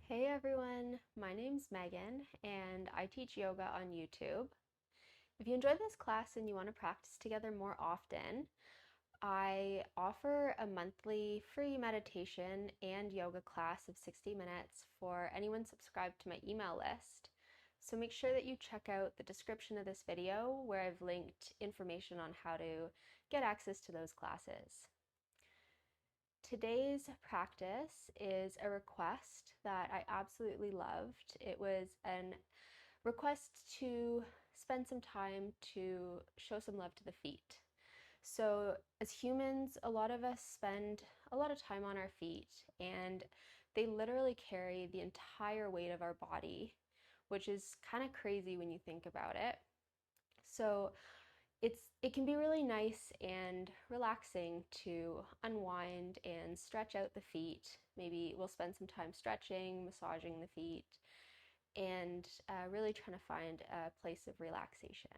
Hey everyone, my name's Megan and I teach yoga on YouTube. If you enjoyed this class and you want to practice together more often, I offer a monthly free meditation and yoga class of 60 minutes for anyone subscribed to my email list. So make sure that you check out the description of this video where I've linked information on how to get access to those classes. Today's practice is a request that I absolutely loved. It was a request to spend some time to show some love to the feet. So, as humans, a lot of us spend a lot of time on our feet, and they literally carry the entire weight of our body, which is kind of crazy when you think about it. So, it can be really nice and relaxing to unwind and stretch out the feet. Maybe we'll spend some time stretching, massaging the feet, and really trying to find a place of relaxation.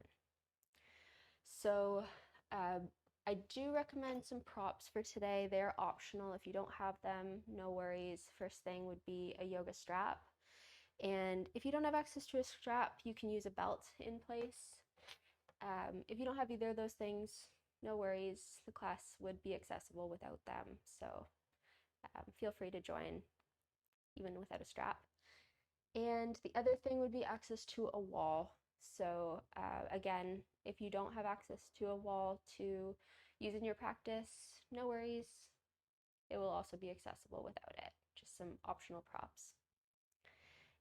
So uh, I do recommend some props for today. They're optional. If you don't have them, no worries. First thing would be a yoga strap. And if you don't have access to a strap, you can use a belt in place. If you don't have either of those things, no worries. The class would be accessible without them. So feel free to join even without a strap. And the other thing would be access to a wall. So again, if you don't have access to a wall to use in your practice, no worries. It will also be accessible without it. Just some optional props.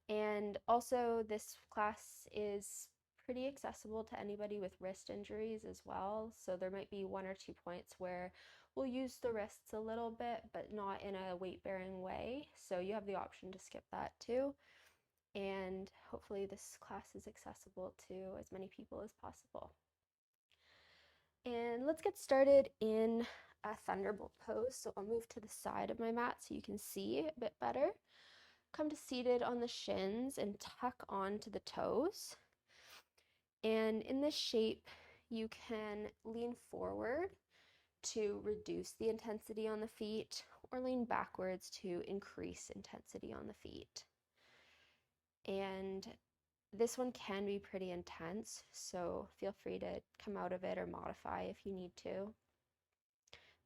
And also, this class is pretty accessible to anybody with wrist injuries as well. So there might be one or two points where we'll use the wrists a little bit, but not in a weight-bearing way. So you have the option to skip that too. And hopefully this class is accessible to as many people as possible. And let's get started in a thunderbolt pose. So I'll move to the side of my mat so you can see a bit better. Come to seated on the shins and tuck onto the toes. And in this shape, you can lean forward to reduce the intensity on the feet or lean backwards to increase intensity on the feet. And this one can be pretty intense, so feel free to come out of it or modify if you need to.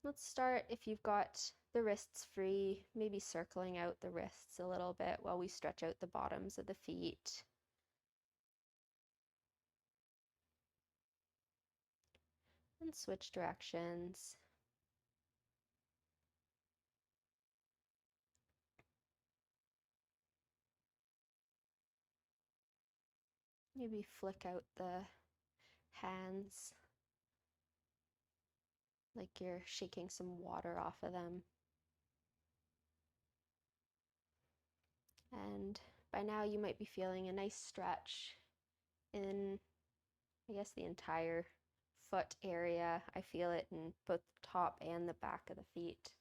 Let's start if you've got the wrists free, maybe circling out the wrists a little bit while we stretch out the bottoms of the feet. And switch directions. Maybe flick out the hands like you're shaking some water off of them. And by now you might be feeling a nice stretch in, I guess, the entire foot area. I feel it in both the top and the back of the feet.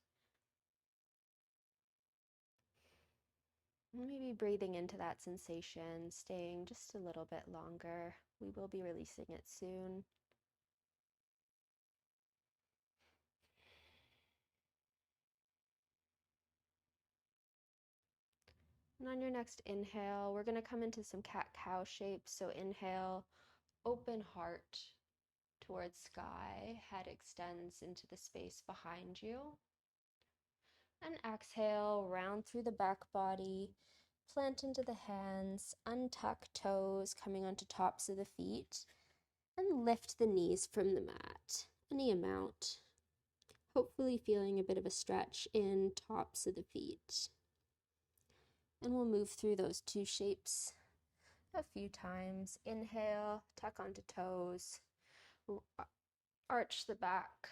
Maybe breathing into that sensation, staying just a little bit longer. We will be releasing it soon. And on your next inhale, we're going to come into some cat-cow shapes. So inhale, open heart towards sky, head extends into the space behind you. And exhale, round through the back body, plant into the hands, untuck toes coming onto tops of the feet, and lift the knees from the mat, any amount. Hopefully feeling a bit of a stretch in tops of the feet. And we'll move through those two shapes a few times. Inhale, tuck onto toes, arch the back,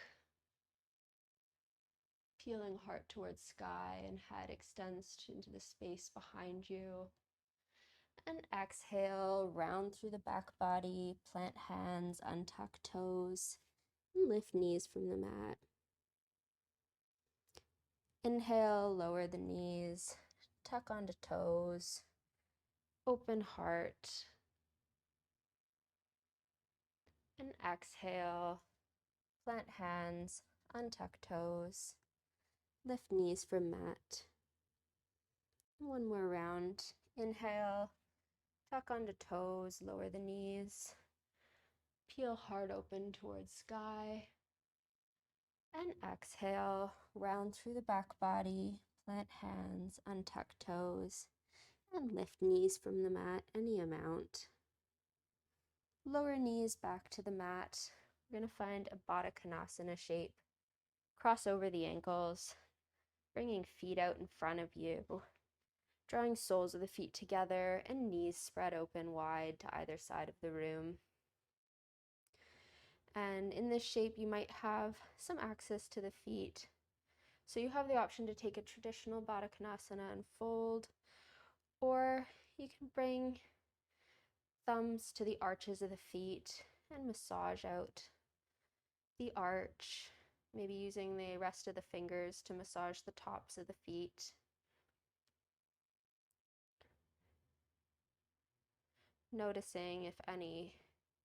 peeling heart towards sky, and head extends into the space behind you. And exhale, round through the back body, plant hands, untuck toes, and lift knees from the mat. Inhale, lower the knees, tuck onto toes, open heart. And exhale, plant hands, untuck toes, lift knees from mat. One more round. Inhale, tuck onto toes, lower the knees. Peel heart open towards sky. And exhale, round through the back body, plant hands, untuck toes, and lift knees from the mat any amount. Lower knees back to the mat. We're going to find a Baddha Konasana shape. Cross over the ankles, bringing feet out in front of you, drawing soles of the feet together and knees spread open wide to either side of the room. And in this shape, you might have some access to the feet. So you have the option to take a traditional Baddha Konasana and fold, or you can bring thumbs to the arches of the feet and massage out the arch, maybe using the rest of the fingers to massage the tops of the feet. Noticing if any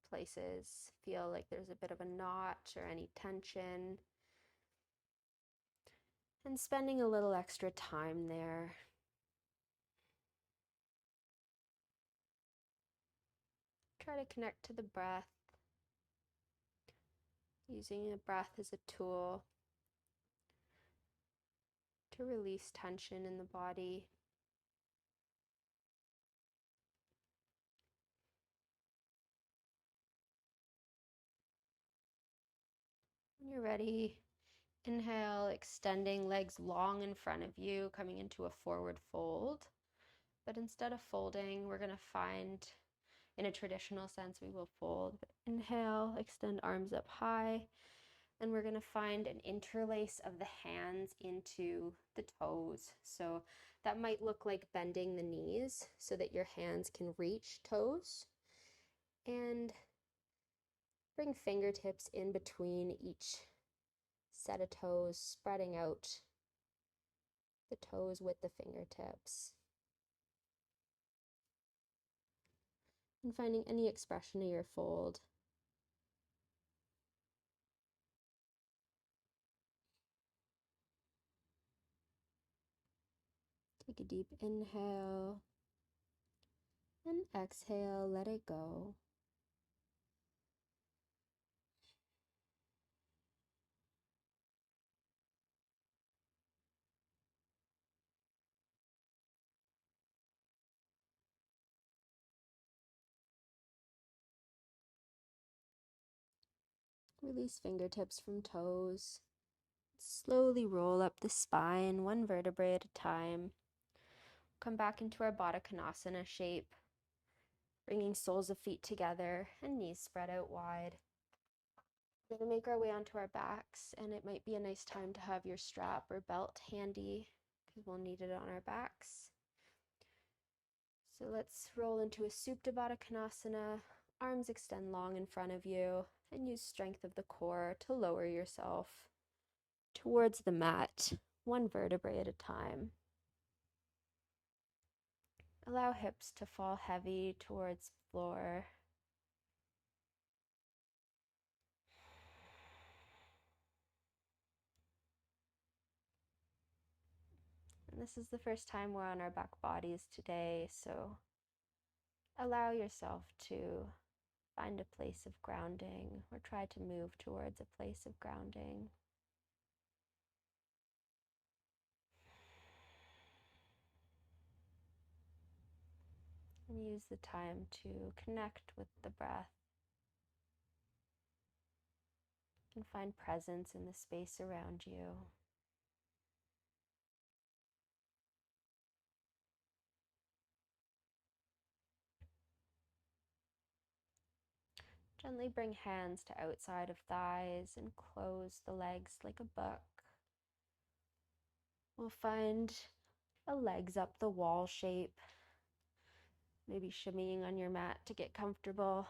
places feel like there's a bit of a knot or any tension, and spending a little extra time there. Try to connect to the breath, using the breath as a tool to release tension in the body. When you're ready, inhale, extending legs long in front of you, coming into a forward fold. But instead of folding, we're going to find, in a traditional sense, we will fold. But inhale, extend arms up high, and we're going to find an interlace of the hands into the toes. So that might look like bending the knees so that your hands can reach toes. And bring fingertips in between each set of toes, spreading out the toes with the fingertips. And finding any expression of your fold. Take a deep inhale and exhale, let it go. Release fingertips from toes. Slowly roll up the spine, one vertebrae at a time. Come back into our Baddha Konasana shape, bringing soles of feet together and knees spread out wide. We're going to make our way onto our backs, and it might be a nice time to have your strap or belt handy because we'll need it on our backs. So let's roll into a Supta Baddha Konasana. Arms extend long in front of you, and use strength of the core to lower yourself towards the mat, one vertebrae at a time. Allow hips to fall heavy towards the floor. And this is the first time we're on our back bodies today, so allow yourself to find a place of grounding or try to move towards a place of grounding. And use the time to connect with the breath and find presence in the space around you. Gently bring hands to outside of thighs and close the legs like a book. We'll find a legs up the wall shape, maybe shimmying on your mat to get comfortable,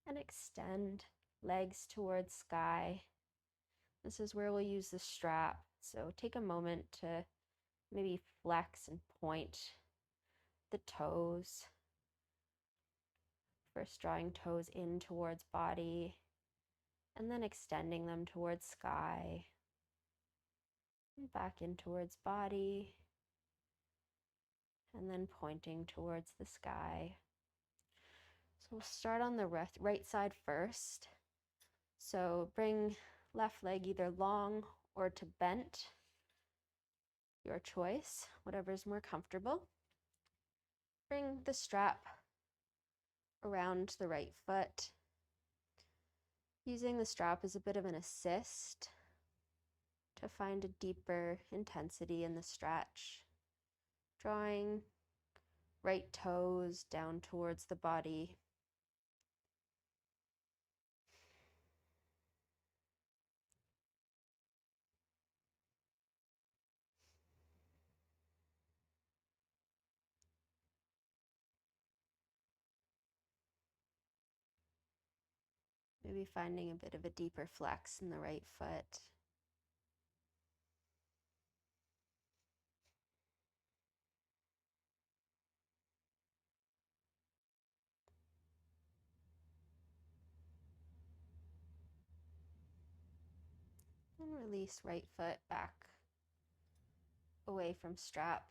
and extend legs towards sky. This is where we'll use the strap, so take a moment to maybe flex and point the toes. First drawing toes in towards body, and then extending them towards sky, and back in towards body, and then pointing towards the sky. So we'll start on the right side first. So bring left leg either long or to bent, your choice, whatever is more comfortable. Bring the strap around the right foot, using the strap as a bit of an assist to find a deeper intensity in the stretch. Drawing right toes down towards the body. Maybe finding a bit of a deeper flex in the right foot. And release right foot back away from strap.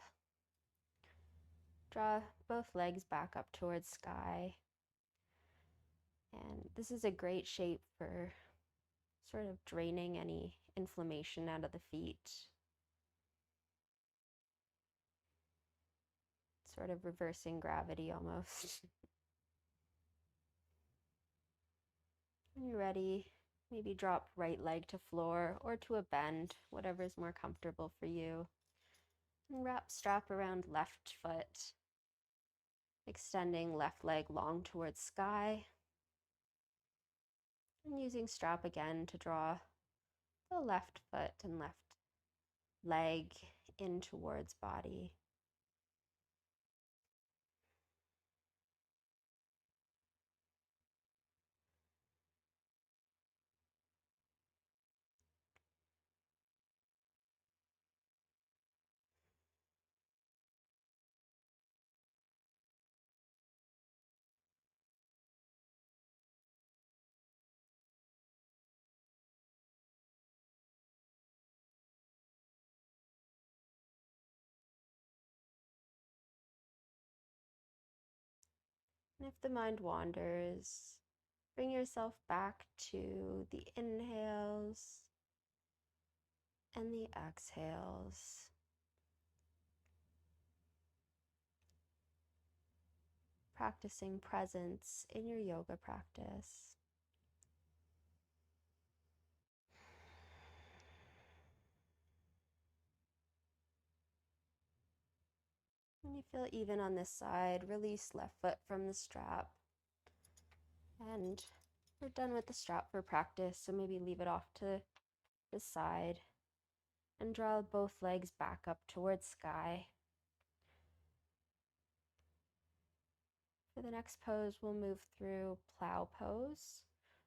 Draw both legs back up towards sky. And this is a great shape for sort of draining any inflammation out of the feet. Sort of reversing gravity almost. When you're ready, maybe drop right leg to floor or to a bend, whatever is more comfortable for you. And wrap strap around left foot, extending left leg long towards sky. And using strap again to draw the left foot and left leg in towards body. And if the mind wanders, bring yourself back to the inhales and the exhales. Practicing presence in your yoga practice. When you feel even on this side, release left foot from the strap. And we're done with the strap for practice, so maybe leave it off to the side and draw both legs back up towards sky. For the next pose, we'll move through plow pose.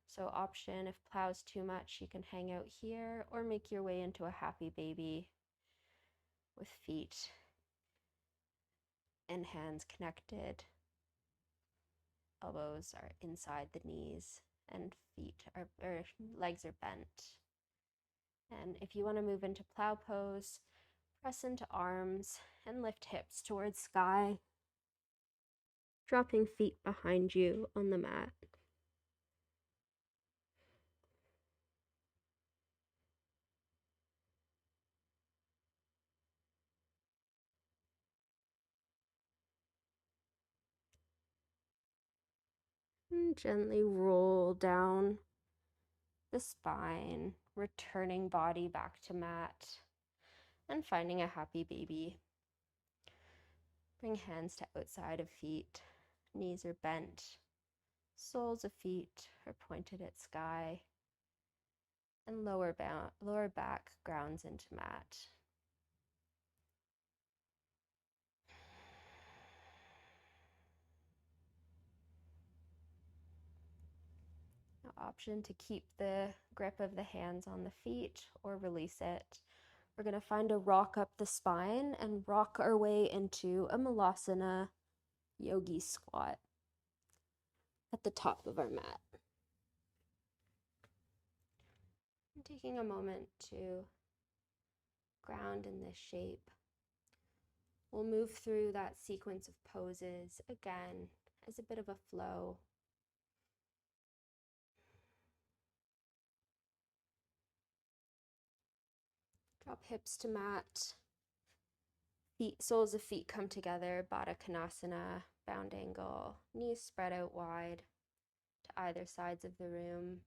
So option, if plow's too much, you can hang out here or make your way into a happy baby with feet and hands connected. Elbows are inside the knees and legs are bent. And if you want to move into plow pose, press into arms and lift hips towards sky, dropping feet behind you on the mat. And gently roll down the spine, returning body back to mat and finding a happy baby. Bring hands to outside of feet, knees are bent, soles of feet are pointed at sky, and lower back grounds into mat. Now, option to keep the grip of the hands on the feet or release it. We're going to find a rock up the spine and rock our way into a malasana yogi squat at the top of our mat. And taking a moment to ground in this shape, We'll move through that sequence of poses again as a bit of a flow. Drop hips to mat. Soles of feet come together, Baddha Konasana, bound angle, knees spread out wide to either sides of the room.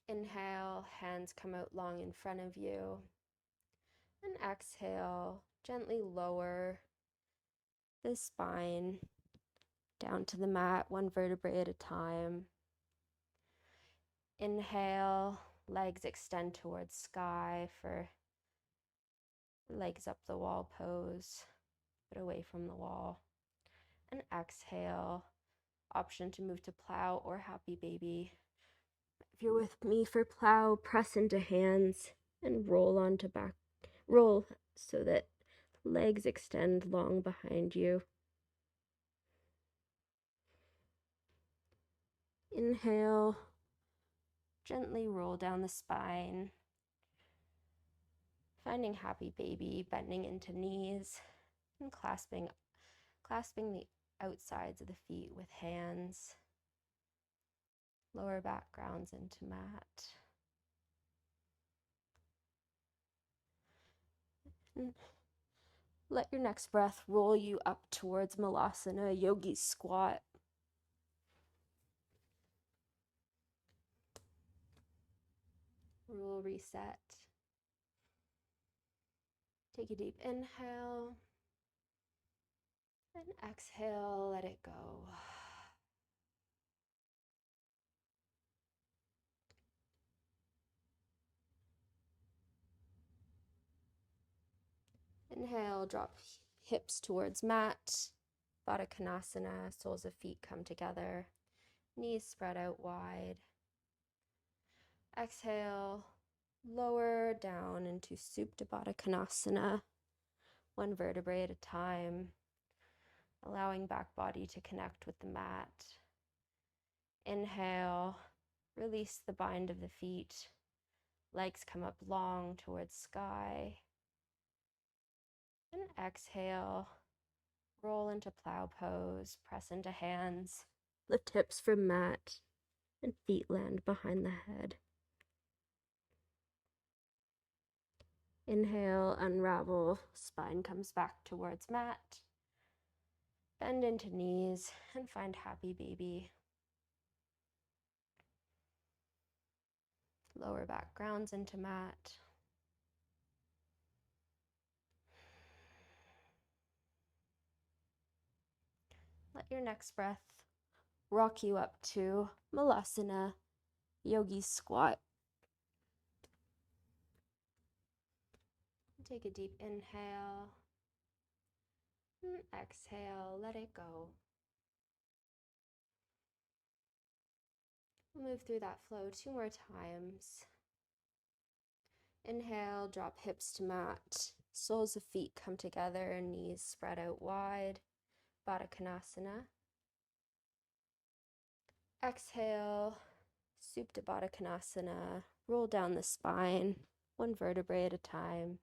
Inhale, hands come out long in front of you. And exhale, gently lower the spine down to the mat, one vertebrae at a time. Inhale, legs extend towards sky for legs up the wall pose, but away from the wall. And exhale, option to move to plow or happy baby. If you're with me for plow, press into hands and roll onto back. Roll so that legs extend long behind you. Inhale, gently roll down the spine. Finding happy baby, bending into knees and clasping the outsides of the feet with hands. Lower back grounds into mat. And let your next breath roll you up towards malasana, yogi squat. We'll reset. Take a deep inhale. And exhale, let it go. Inhale, drop hips towards mat. Baddha Konasana, soles of feet come together. Knees spread out wide. Exhale, lower down into Supta Baddha Konasana, one vertebrae at a time, allowing back body to connect with the mat. Inhale, release the bind of the feet. Legs come up long towards sky. And exhale, roll into plow pose, press into hands, lift hips from mat, and feet land behind the head. Inhale, unravel, spine comes back towards mat. Bend into knees and find happy baby. Lower back grounds into mat. Let your next breath rock you up to malasana, yogi squat. Take a deep inhale. And exhale, let it go. We'll move through that flow 2 more times. Inhale, drop hips to mat. Soles of feet come together, knees spread out wide. Baddha Konasana. Exhale, Supta Baddha Konasana. Roll down the spine, one vertebrae at a time.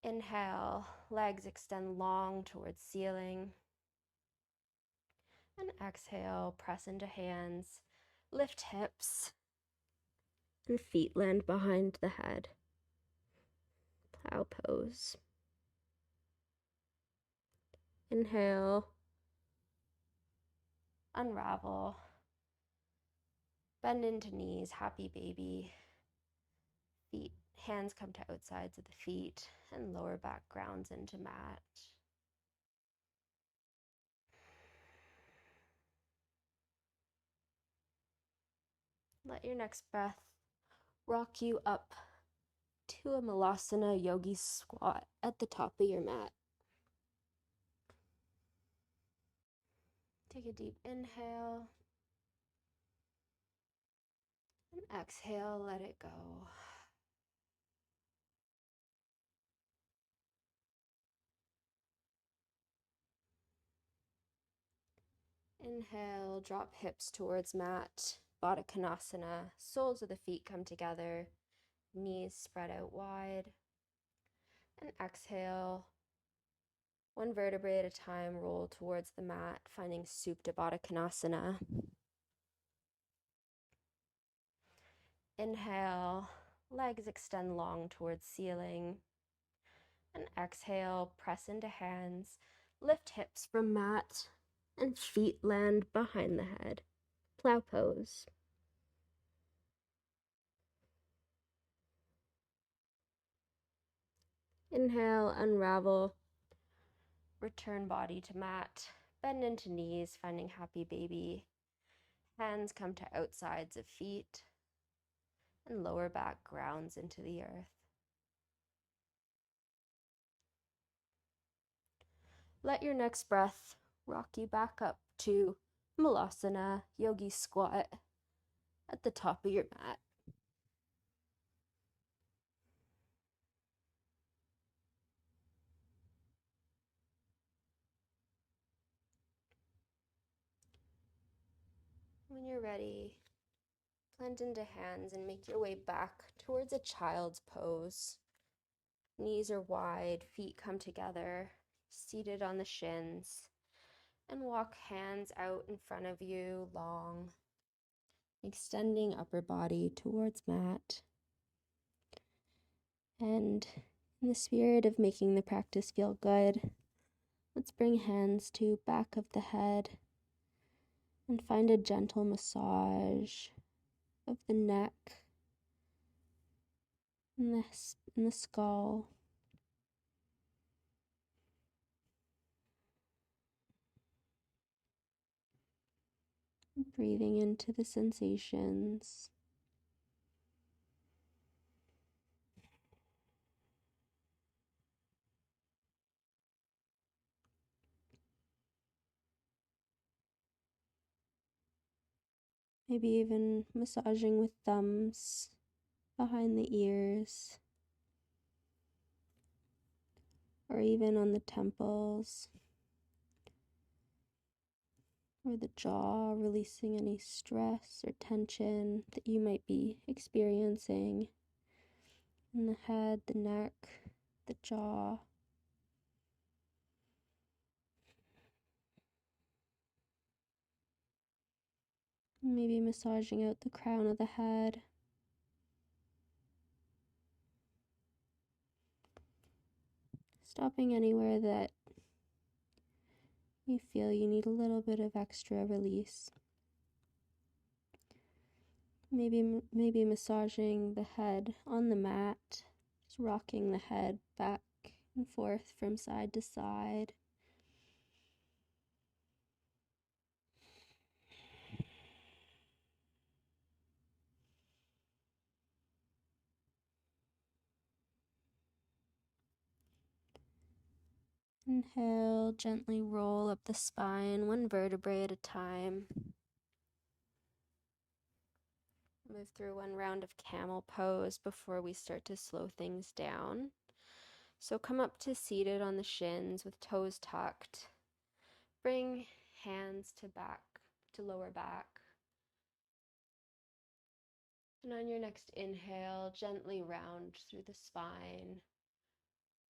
Inhale, legs extend long towards ceiling. And exhale, press into hands, lift hips, and feet land behind the head. Plow pose. Inhale, unravel, bend into knees, happy baby. Feet, hands come to outsides of the feet, and lower back grounds into mat. Let your next breath rock you up to a malasana yogi squat at the top of your mat. Take a deep inhale. And exhale, let it go. Inhale, drop hips towards mat, Baddha Konasana. Soles of the feet come together, knees spread out wide. And exhale. One vertebrae at a time, roll towards the mat, finding Supta Baddha Konasana. Inhale, legs extend long towards ceiling. And exhale, press into hands, lift hips from mat, and feet land behind the head. Plow pose. Inhale, unravel. Return body to mat. Bend into knees, finding happy baby. Hands come to outsides of feet. And lower back grounds into the earth. Let your next breath rock you back up to malasana, yogi squat at the top of your mat. When you're ready, plant into hands and make your way back towards a child's pose. Knees are wide, feet come together, seated on the shins, and walk hands out in front of you, long, extending upper body towards mat. And in the spirit of making the practice feel good, let's bring hands to back of the head and find a gentle massage of the neck and the skull. Breathing into the sensations. Maybe even massaging with thumbs behind the ears, or even on the temples or the jaw, releasing any stress or tension that you might be experiencing in the head, the neck, the jaw. Maybe massaging out the crown of the head. Stopping anywhere that you feel you need a little bit of extra release. Maybe massaging the head on the mat, just rocking the head back and forth from side to side. Inhale, gently roll up the spine, one vertebrae at a time. Move through one round of camel pose before we start to slow things down. So come up to seated on the shins with toes tucked. Bring hands to lower back. And on your next inhale, gently round through the spine,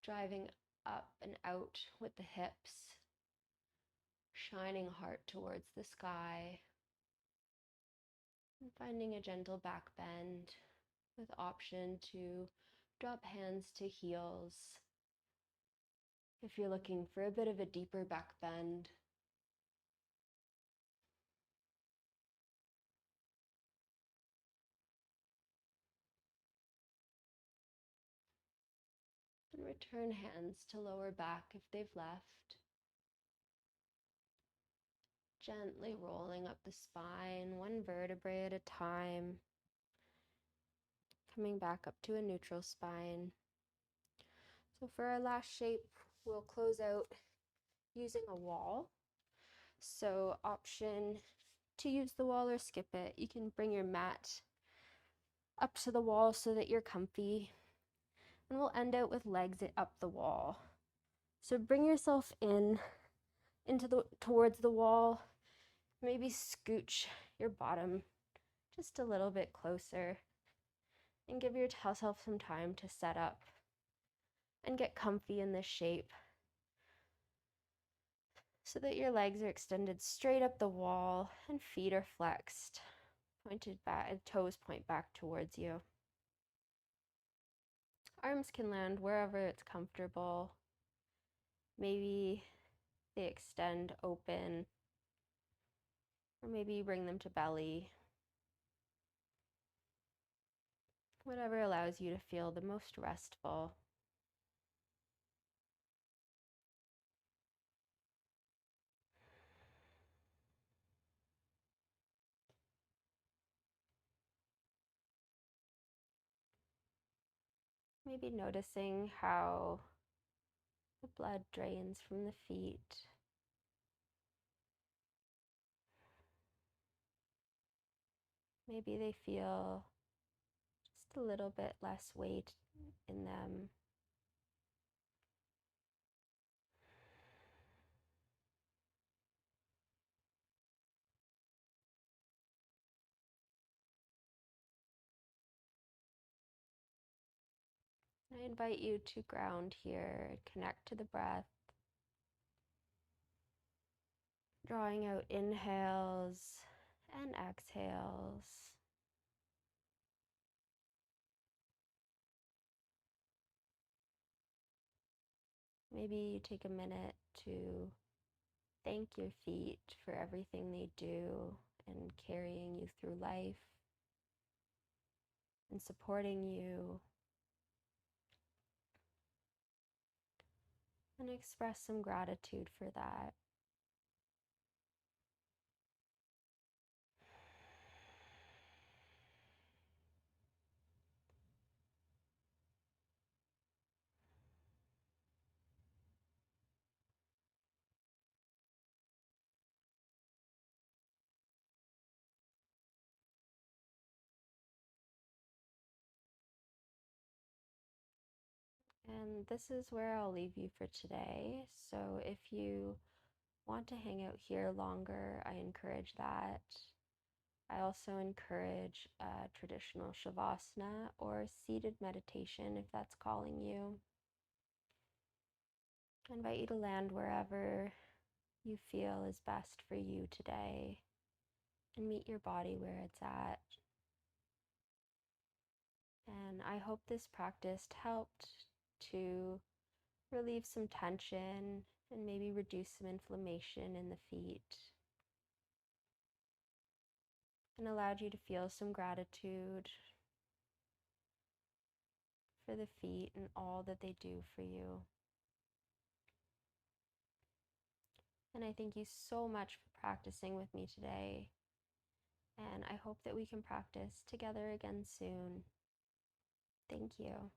driving up and out with the hips, shining heart towards the sky, and finding a gentle back bend with option to drop hands to heels if you're looking for a bit of a deeper back bend. And return hands to lower back if they've left. Gently rolling up the spine, one vertebrae at a time. Coming back up to a neutral spine. So for our last shape, we'll close out using a wall. So option to use the wall or skip it. You can bring your mat up to the wall so that you're comfy. And we'll end out with legs up the wall. So bring yourself towards the wall. Maybe scooch your bottom just a little bit closer and give yourself some time to set up. and get comfy in this shape so that your legs are extended straight up the wall and feet are flexed, pointed back, toes point back towards you. Arms can land wherever it's comfortable. Maybe they extend open, or maybe you bring them to belly. Whatever allows you to feel the most restful. Maybe noticing how the blood drains from the feet. Maybe they feel just a little bit less weight in them. I invite you to ground here, connect to the breath, drawing out inhales and exhales. Maybe you take a minute to thank your feet for everything they do and carrying you through life and supporting you, and express some gratitude for that. And this is where I'll leave you for today. So if you want to hang out here longer, I encourage that. I also encourage traditional shavasana or seated meditation if that's calling you. I invite you to land wherever you feel is best for you today and meet your body where it's at. And I hope this practice helped to relieve some tension and maybe reduce some inflammation in the feet, and allowed you to feel some gratitude for the feet and all that they do for you. And I thank you so much for practicing with me today. And I hope that we can practice together again soon. Thank you.